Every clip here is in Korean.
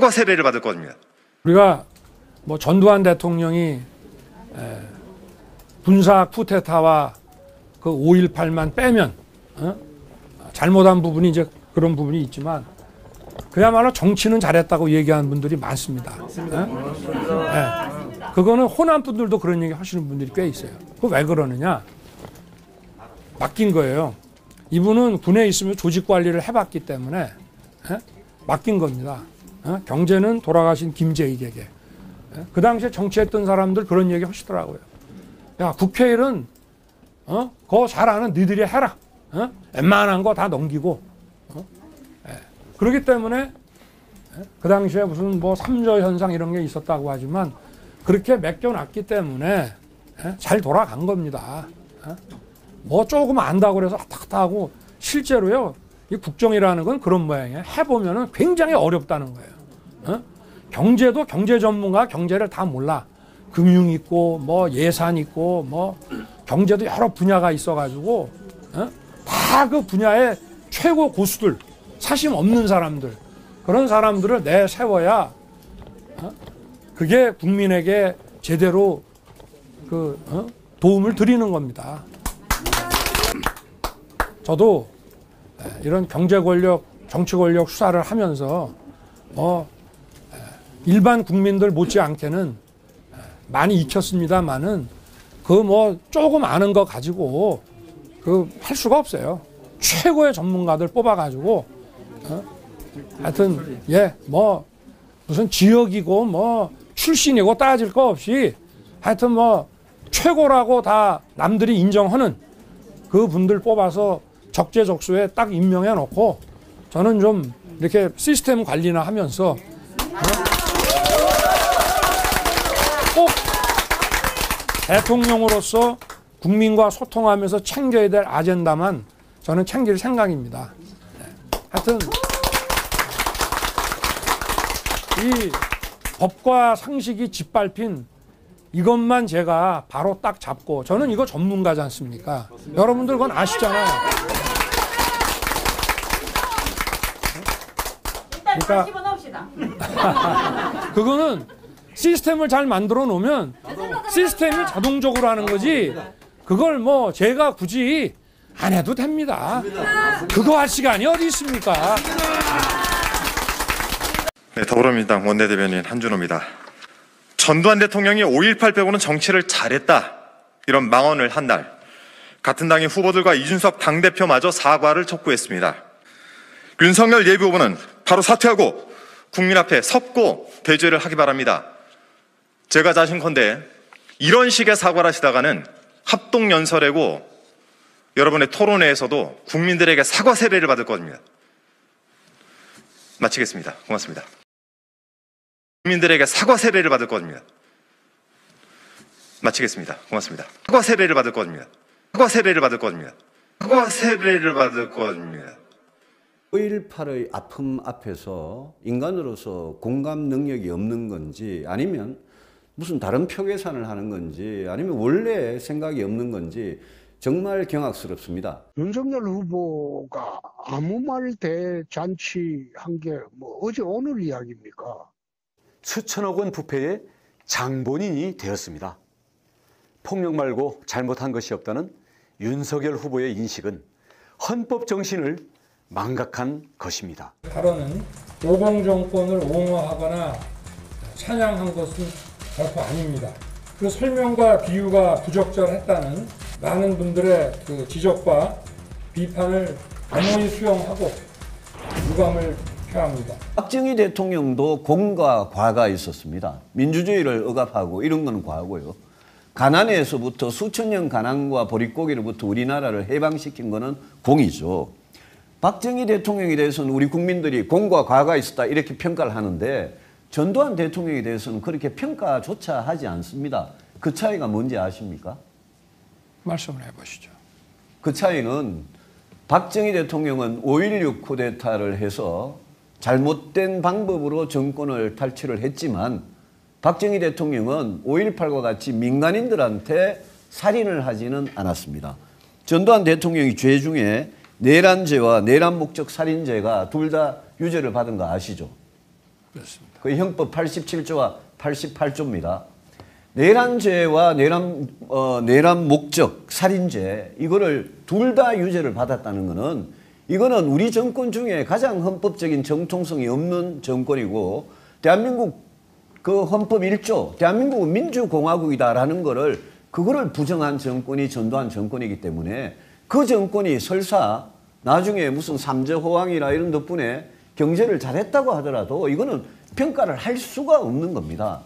사과 세례를 받을 겁니다. 우리가 뭐 전두환 대통령이 군사 쿠데타와 그 5.18만 빼면 잘못한 부분이 이제 그런 부분이 있지만 그야말로 정치는 잘했다고 얘기하는 분들이 많습니다. 그거는 호남 분들도 그런 얘기 하시는 분들이 꽤 있어요. 그 왜 그러느냐? 맡긴 거예요. 이분은 군에 있으면 조직 관리를 해봤기 때문에 맡긴 겁니다. 경제는 돌아가신 김재익에게. 그 당시에 정치했던 사람들 그런 얘기 하시더라고요. 야, 국회일은 그거 잘 아는 니들이 해라. 웬만한 거 다 넘기고. 그렇기 때문에 그 당시에 무슨 뭐 삼저 현상 이런 게 있었다고 하지만 그렇게 맡겨놨기 때문에 잘 돌아간 겁니다. 뭐 조금 안다고 그래서 왔다 하고 실제로요. 이 국정이라는 건 그런 모양이에요. 해보면은 굉장히 어렵다는 거예요. 경제도 경제 전문가 경제를 다 몰라. 금융 있고 뭐 예산 있고 뭐 경제도 여러 분야가 있어가지고 다 그 분야의 최고 고수들, 사심 없는 사람들, 그런 사람들을 내세워야 그게 국민에게 제대로 그 도움을 드리는 겁니다. 저도 이런 경제 권력, 정치 권력 수사를 하면서 일반 국민들 못지않게는 많이 익혔습니다만은 그 뭐 조금 아는 거 가지고 그 할 수가 없어요. 최고의 전문가들 뽑아가지고 하여튼 뭐 무슨 지역이고 뭐 출신이고 따질 거 없이 하여튼 뭐 최고라고 다 남들이 인정하는 그 분들 뽑아서 적재적소에 딱 임명해 놓고 저는 좀 이렇게 시스템 관리나 하면서 꼭 대통령으로서 국민과 소통하면서 챙겨야 될 아젠다만 저는 챙길 생각입니다. 하여튼 이 법과 상식이 짓밟힌 이것만 제가 바로 딱 잡고 저는 이거 전문가지 않습니까? 맞습니다. 여러분들 그건 아시잖아요. 일단 집어넣읍시다. 그거는 시스템을 잘 만들어 놓으면 시스템이 자동적으로 하는 거지 그걸 뭐 제가 굳이 안 해도 됩니다. 그거 할 시간이 어디 있습니까? 네, 더불어민주당 원내대변인 한준호입니다. 전두환 대통령이 5.18 빼고는 정치를 잘했다 이런 망언을 한 날 같은 당의 후보들과 이준석 당대표마저 사과를 촉구했습니다. 윤석열 예비후보는 바로 사퇴하고 국민 앞에 섰고 대죄를 하기 바랍니다. 제가 자신컨대 이런 식의 사과를 하시다가는 합동연설회고 여러분의 토론회에서도 국민들에게 사과 세례를 받을 겁니다. 마치겠습니다. 고맙습니다. 국민들에게 사과 세례를 받을 겁니다. 마치겠습니다. 고맙습니다. 사과 세례를 받을 겁니다. 사과 세례를 받을 겁니다. 사과 세례를 받을 겁니다. 5.18의 아픔 앞에서 인간으로서 공감 능력이 없는 건지 아니면 무슨 다른 표계산을 하는 건지 아니면 원래 생각이 없는 건지 정말 경악스럽습니다. 윤석열 후보가 아무 말 대잔치한 게 뭐 어제 오늘 이야기입니까? 수천억 원 부패의 장본인이 되었습니다. 폭력 말고 잘못한 것이 없다는 윤석열 후보의 인식은 헌법 정신을 망각한 것입니다. 발언은 오공 정권을 옹호하거나 찬양한 것은 결코 아닙니다. 그 설명과 비유가 부적절했다는 많은 분들의 그 지적과 비판을 엄연히 수용하고 유감을 표합니다. 박정희 대통령도 공과 과가 있었습니다. 민주주의를 억압하고 이런 건 과고요. 가난에서부터 수천 년 가난과 보릿고기로부터 우리나라를 해방시킨 거는 공이죠. 박정희 대통령에 대해서는 우리 국민들이 공과 과가 있었다 이렇게 평가를 하는데 전두환 대통령에 대해서는 그렇게 평가조차 하지 않습니다. 그 차이가 뭔지 아십니까? 말씀을 해보시죠. 그 차이는 박정희 대통령은 5.16 쿠데타를 해서 잘못된 방법으로 정권을 탈취를 했지만 박정희 대통령은 5.18과 같이 민간인들한테 살인을 하지는 않았습니다. 전두환 대통령이 죄 중에 내란죄와 내란 목적 살인죄가 둘 다 유죄를 받은 거 아시죠? 그렇습니다. 그 형법 87조와 88조입니다. 내란죄와 내란 목적, 살인죄 이거를 둘 다 유죄를 받았다는 거는 이거는 우리 정권 중에 가장 헌법적인 정통성이 없는 정권이고 대한민국 그 헌법 1조 대한민국은 민주공화국이다라는 그거를 부정한 정권이 전두환 정권이기 때문에 그 정권이 설사 나중에 무슨 삼재호황이나 이런 덕분에 경제를 잘했다고 하더라도 이거는 평가를 할 수가 없는 겁니다.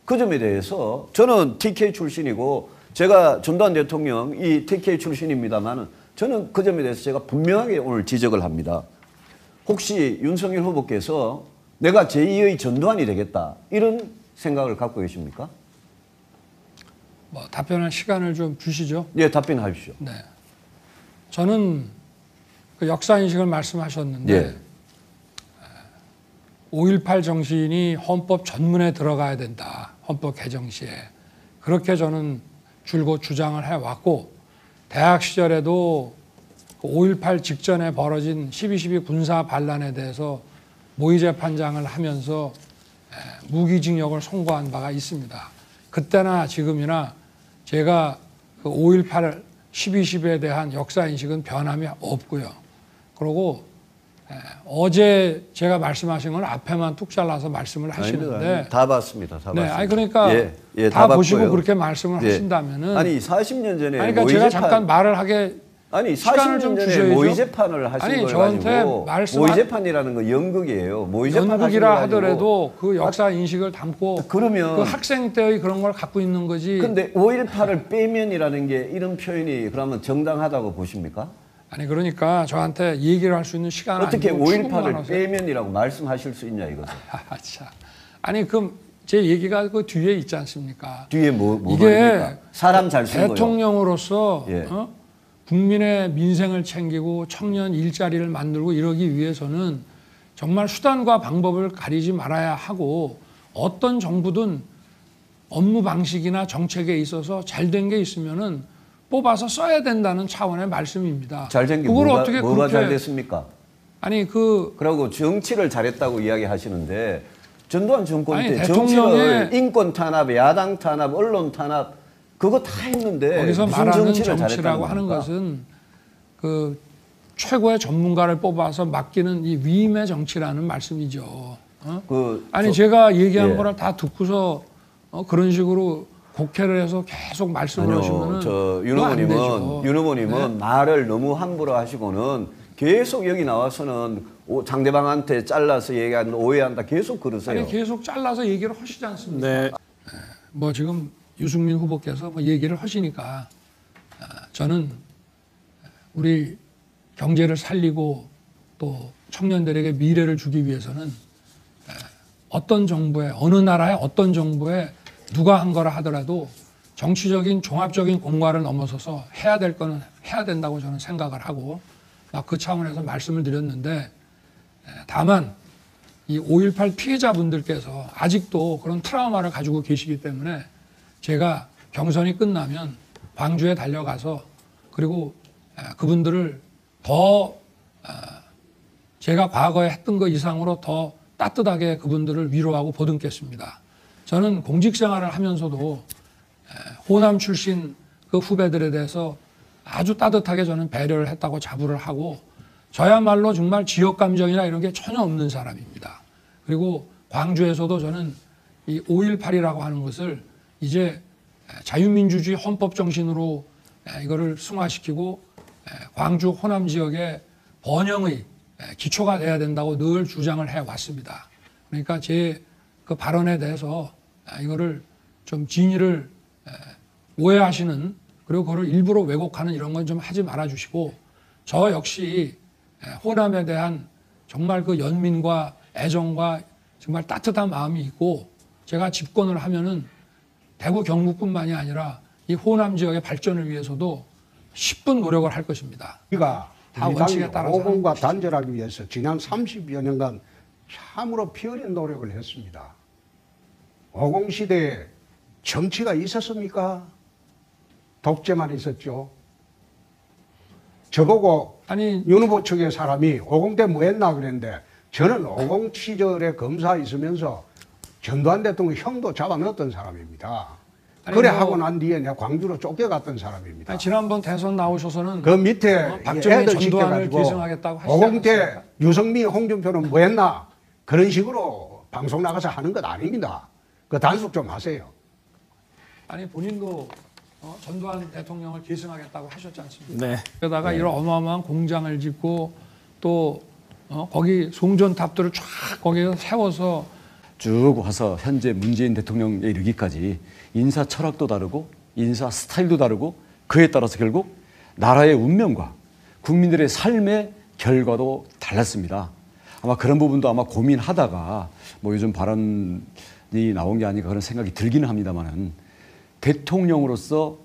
그 점에 대해서 저는 TK 출신이고 제가 전두환 대통령 이 TK 출신입니다만 저는 그 점에 대해서 제가 분명하게 오늘 지적을 합니다. 혹시 윤석열 후보께서 내가 제2의 전두환이 되겠다 이런 생각을 갖고 계십니까? 뭐 답변할 시간을 좀 주시죠. 예, 답변하십시오. 네. 저는 그 역사 인식을 말씀하셨는데 예. 5.18 정신이 헌법 전문에 들어가야 된다. 헌법 개정 시에. 그렇게 저는 줄곧 주장을 해왔고 대학 시절에도 5.18 직전에 벌어진 12.12 군사 반란에 대해서 모의재판장을 하면서 무기징역을 선고한 바가 있습니다. 그때나 지금이나 제가 그 5.18 12.12에 대한 역사인식은 변함이 없고요. 그리고 어제 제가 말씀하신 건 앞에만 뚝 잘라서 말씀을 하시는데 아닙니다. 다 봤습니다. 다 네, 봤습니다. 아니 그러니까 예, 다 보시고 봤고요. 그렇게 말씀을 예. 하신다면은 아니 40년 전에 아니, 그러니까 제가 잠깐 말을 하게 아니 시간을 40년 좀 전에 주셔야죠. 모의재판을 하신 아니, 걸 저한테 가지고 모의재판이라는 거 연극이에요. 모의재판 연극이라 하신 거 가지고 하더라도 그 역사 인식을 담고 그러면 그 학생 때의 그런 걸 갖고 있는 거지. 근데 5.18을 빼면이라는 게 이런 표현이 그러면 정당하다고 보십니까? 아니 그러니까 저한테 얘기를 할 수 있는 시간은 어떻게 아니고 5.18을 빼면이라고 말씀하실 수 있냐 이거죠. 참. 아니 그럼 제 얘기가 그 뒤에 있지 않습니까? 뒤에 뭐가 이게 있습니까? 사람 잘 쓴 거요. 대통령으로서 예. 국민의 민생을 챙기고 청년 일자리를 만들고 이러기 위해서는 정말 수단과 방법을 가리지 말아야 하고 어떤 정부든 업무 방식이나 정책에 있어서 잘된 게 있으면은 뽑아서 써야 된다는 차원의 말씀입니다. 잘된 게 그걸 뭐가, 어떻게 뭐가 그렇게 잘 됐습니까? 아니 그 그리고 정치를 잘했다고 이야기하시는데 전두환 정권 아니, 때 대통령의- 정치를 인권 탄압, 야당 탄압, 언론 탄압 그거 다 했는데 거기서 무슨 말하는 정치를 정치라고 잘했다는 하는 겁니까? 것은 그 최고의 전문가를 뽑아서 맡기는 이 위임의 정치라는 말씀이죠. 아니 제가 얘기한 예. 거를 다 듣고서 그런 식으로 곡해를 해서 계속 말씀을 하시면은 윤 후보님은 말을 너무 함부로 하시고는 계속 여기 나와서는 상대방한테 잘라서 얘기하는 오해한다 계속 그러세요. 아니 계속 잘라서 얘기를 하시지 않습니까? 네. 뭐 지금 유승민 후보께서 뭐 얘기를 하시니까 저는 우리 경제를 살리고 또 청년들에게 미래를 주기 위해서는 어떤 정부에 어느 나라의 어떤 정부에 누가 한 거라 하더라도 정치적인 종합적인 공과를 넘어서서 해야 될 거는 해야 된다고 저는 생각을 하고 막 그 차원에서 말씀을 드렸는데 다만 이 5.18 피해자분들께서 아직도 그런 트라우마를 가지고 계시기 때문에 제가 경선이 끝나면 광주에 달려가서 그리고 그분들을 더 제가 과거에 했던 것 이상으로 더 따뜻하게 그분들을 위로하고 보듬겠습니다. 저는 공직생활을 하면서도 호남 출신 그 후배들에 대해서 아주 따뜻하게 저는 배려를 했다고 자부를 하고 저야말로 정말 지역 감정이나 이런 게 전혀 없는 사람입니다. 그리고 광주에서도 저는 이 5.18이라고 하는 것을 이제 자유민주주의 헌법 정신으로 이거를 승화시키고 광주 호남 지역의 번영의 기초가 돼야 된다고 늘 주장을 해왔습니다. 그러니까 제 그 발언에 대해서 이거를 좀 진위를 오해하시는 그리고 그걸 일부러 왜곡하는 이런 건 좀 하지 말아 주시고 저 역시 호남에 대한 정말 그 연민과 애정과 정말 따뜻한 마음이 있고 제가 집권을 하면은 대구 경북뿐만이 아니라 이 호남 지역의 발전을 위해서도 10분 노력을 할 것입니다. 우리가 다 우리 원칙에 당이 따라서 오공과 단절하기 위해서 지난 30여 년간 참으로 피 흘린 노력을 했습니다. 오공시대에 정치가 있었습니까? 독재만 있었죠. 저보고 아니 윤 후보 측의 사람이 오공 때 뭐 했나 그랬는데 저는 50 시절에 검사 있으면서 전두환 대통령 형도 잡아 넣었던 사람입니다. 아니, 그래 뭐- 하고 난 뒤에 내가 광주로 쫓겨갔던 사람입니다. 아니, 지난번 대선 나오셔서는 그 밑에 박정희 애들 전두환을 시켜가지고 계승하겠다고 하시지 50대 않았습니까? 유성민, 홍준표는 뭐 했나? 그런 식으로 방송 나가서 하는 것 아닙니다. 그 단속 좀 하세요. 아니 본인도 전두환 대통령을 계승하겠다고 하셨지 않습니까? 네. 그러다가 이런 어마어마한 공장을 짓고 또 거기 송전탑들을 쫙 거기에 세워서 쭉 와서 현재 문재인 대통령에 이르기까지 인사 철학도 다르고 인사 스타일도 다르고 그에 따라서 결국 나라의 운명과 국민들의 삶의 결과도 달랐습니다. 아마 그런 부분도 아마 고민하다가 뭐 요즘 발언이 나온 게 아닌가 그런 생각이 들기는 합니다만은 대통령으로서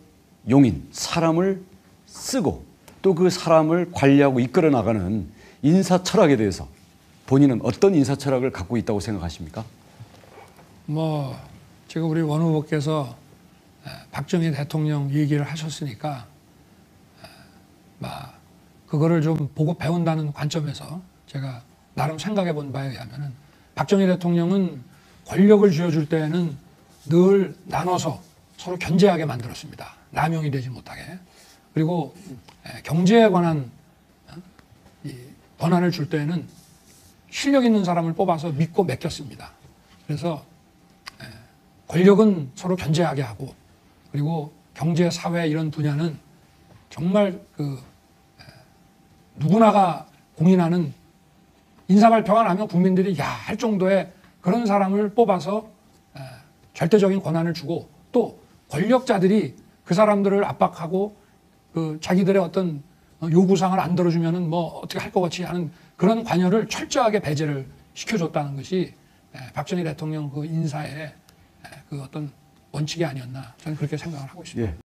용인, 사람을 쓰고 또 그 사람을 관리하고 이끌어 나가는 인사 철학에 대해서 본인은 어떤 인사 철학을 갖고 있다고 생각하십니까? 뭐 지금 우리 원 후보께서 박정희 대통령 얘기를 하셨으니까 막 그거를 좀 보고 배운다는 관점에서 제가 나름 생각해 본 바에 의하면은 박정희 대통령은 권력을 쥐어줄 때에는 늘 나눠서 서로 견제하게 만들었습니다. 남용이 되지 못하게. 그리고 경제에 관한 이 권한을 줄 때에는 실력 있는 사람을 뽑아서 믿고 맡겼습니다. 그래서 권력은 서로 견제하게 하고 그리고 경제, 사회 이런 분야는 정말 누구나가 공인하는 인사 발표가 나면 국민들이 야 할 정도의 그런 사람을 뽑아서 절대적인 권한을 주고 또 권력자들이 그 사람들을 압박하고 자기들의 어떤 요구사항을 안 들어주면은 뭐 어떻게 할 것 같이 하는 그런 관여를 철저하게 배제를 시켜줬다는 것이 박정희 대통령 그 인사의 그 어떤 원칙이 아니었나 저는 그렇게 생각을 하고 있습니다. 예.